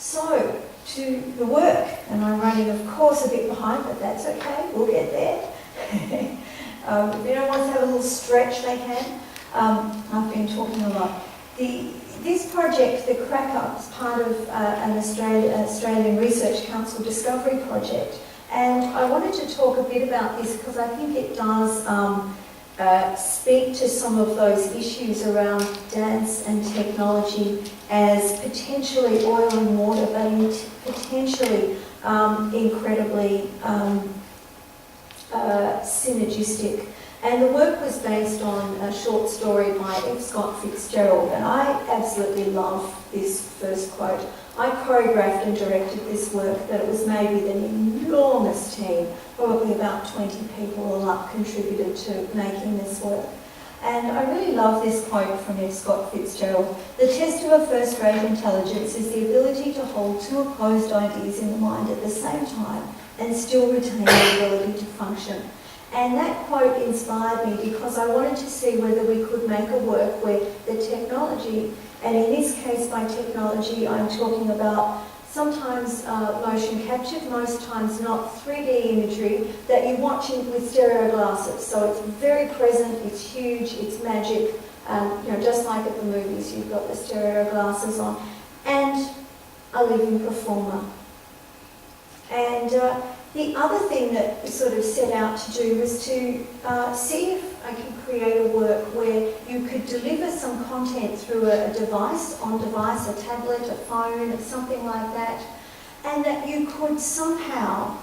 So, to the work, and I'm running of course a bit behind, but that's okay, we'll get there. If anyone wants to have a little stretch, they can. I've been talking a lot. This project, the Crack Up, is part of an Australian Research Council Discovery Project. And I wanted to talk a bit about this because I think it does speak to some of those issues around dance and technology as potentially oil and water, but potentially incredibly synergistic. And the work was based on a short story by F. Scott Fitzgerald, and I absolutely love this first quote. I choreographed and directed this work that it was made with an enormous team, probably about 20 people all up contributed to making this work. And I really love this quote from F. Scott Fitzgerald. The test of a first-rate intelligence is the ability to hold two opposed ideas in the mind at the same time and still retain the ability to function. And that quote inspired me because I wanted to see whether we could make a work where the technology, and in this case by technology I'm talking about sometimes motion captured, most times not 3D imagery, that you watch with stereo glasses. So it's very present, it's huge, it's magic, just like at the movies, you've got the stereo glasses on, and a living performer. And the other thing that we sort of set out to do was to see if I could create a work where you could deliver some content through a device, on-device, a tablet, a phone, something like that, and that you could somehow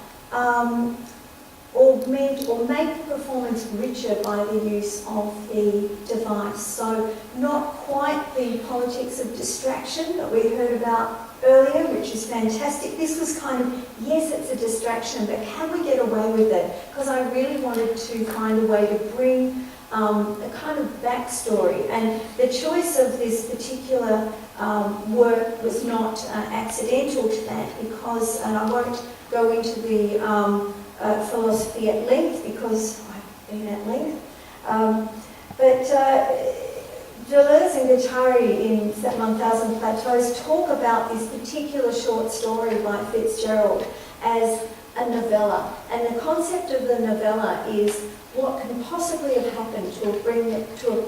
augment or make the performance richer by the use of the device. So not quite the politics of distraction that we heard about earlier, which is fantastic. This was kind of, yes, it's a distraction, but can we get away with it? Because I really wanted to find a way to bring a kind of backstory. And the choice of this particular work was not accidental to that, because, and I won't go into the philosophy at length because I've been at length, but Deleuze and Guattari in 1000 Plateaus talk about this particular short story by Fitzgerald as a novella. And the concept of the novella is what can possibly have happened to have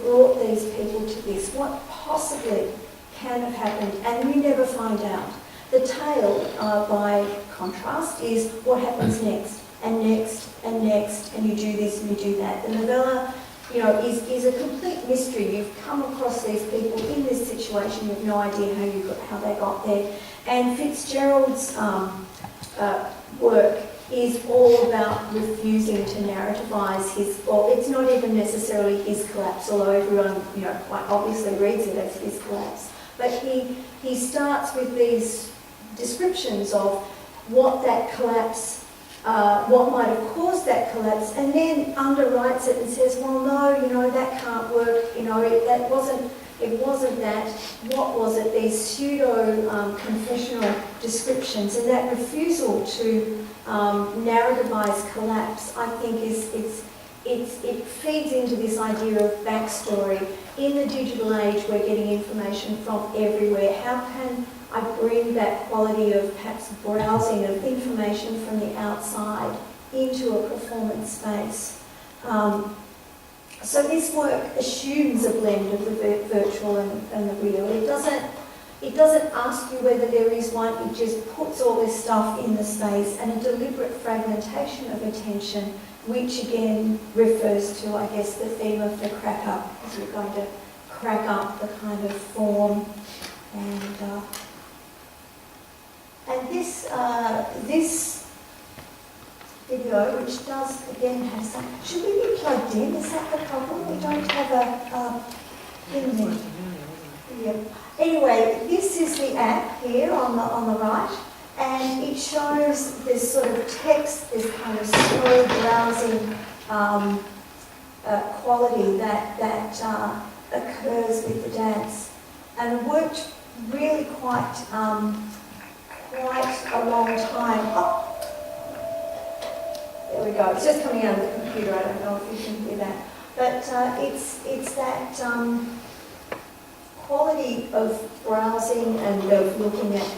brought these people to this. What possibly can have happened, and you never find out. The tale, by contrast, is what happens next, and next, and next, and you do this and you do that. The novella, is a complete mystery. You've come across these people in this situation, you have no idea how they got there. And Fitzgerald's work is all about refusing to narrativize it's not even necessarily his collapse, although everyone, quite obviously reads it as his collapse. But he starts with these descriptions of what that collapse, what might have caused that collapse, and then underwrites it and says, well, no, that can't work, it wasn't that. What was it? These pseudo-confessional descriptions, and that refusal to narrativize collapse, I think it feeds into this idea of backstory. In the digital age, we're getting information from everywhere. How can I bring that quality of perhaps browsing of information from the outside into a performance space? So this work assumes a blend of the virtual and the real. It doesn't ask you whether there is one, it just puts all this stuff in the space, and a deliberate fragmentation of attention, which again refers to, I guess, the theme of the crack up, because we're going to crack up the kind of form. And this video, which does again have some, should we be plugged in? Is that the problem? We don't have a thing there. Yeah. Anyway, this is the app here on the right, and it shows this sort of text, this kind of slow browsing quality that occurs with the dance, and it worked really quite a long time. Oh, there we go. It's just coming out of the computer. I don't know if you can hear that, but it's that quality of browsing and of looking at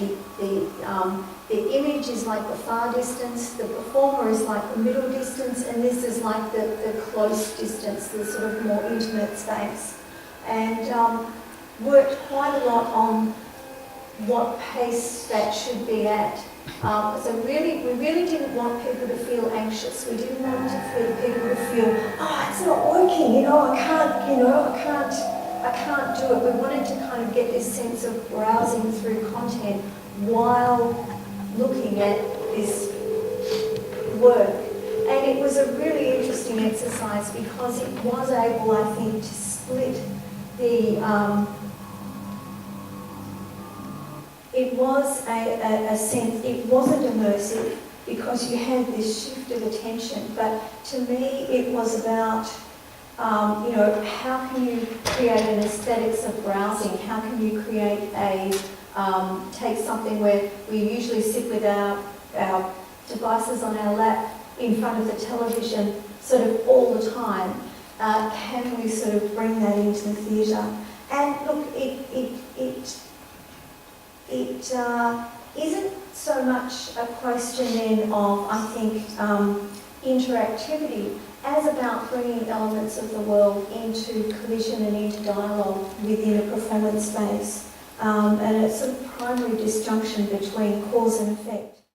the image is like the far distance, the performer is like the middle distance, and this is like the close distance, the sort of more intimate space. And worked quite a lot on what pace that should be at. So we really didn't want people to feel anxious. We didn't want people to feel, oh, it's not working, I can't do it. We wanted to kind of get this sense of browsing through content while looking at this work. And it was a really interesting exercise because it was able, I think, to split the it was a sense, it wasn't immersive because you had this shift of attention, but to me it was about, how can you create an aesthetics of browsing? How can you create take something where we usually sit with our devices on our lap in front of the television sort of all the time? Can we sort of bring that into the theatre? And look, it isn't so much a question then of, I think, interactivity as about bringing elements of the world into collision and into dialogue within a performance space, and a sort of primary disjunction between cause and effect.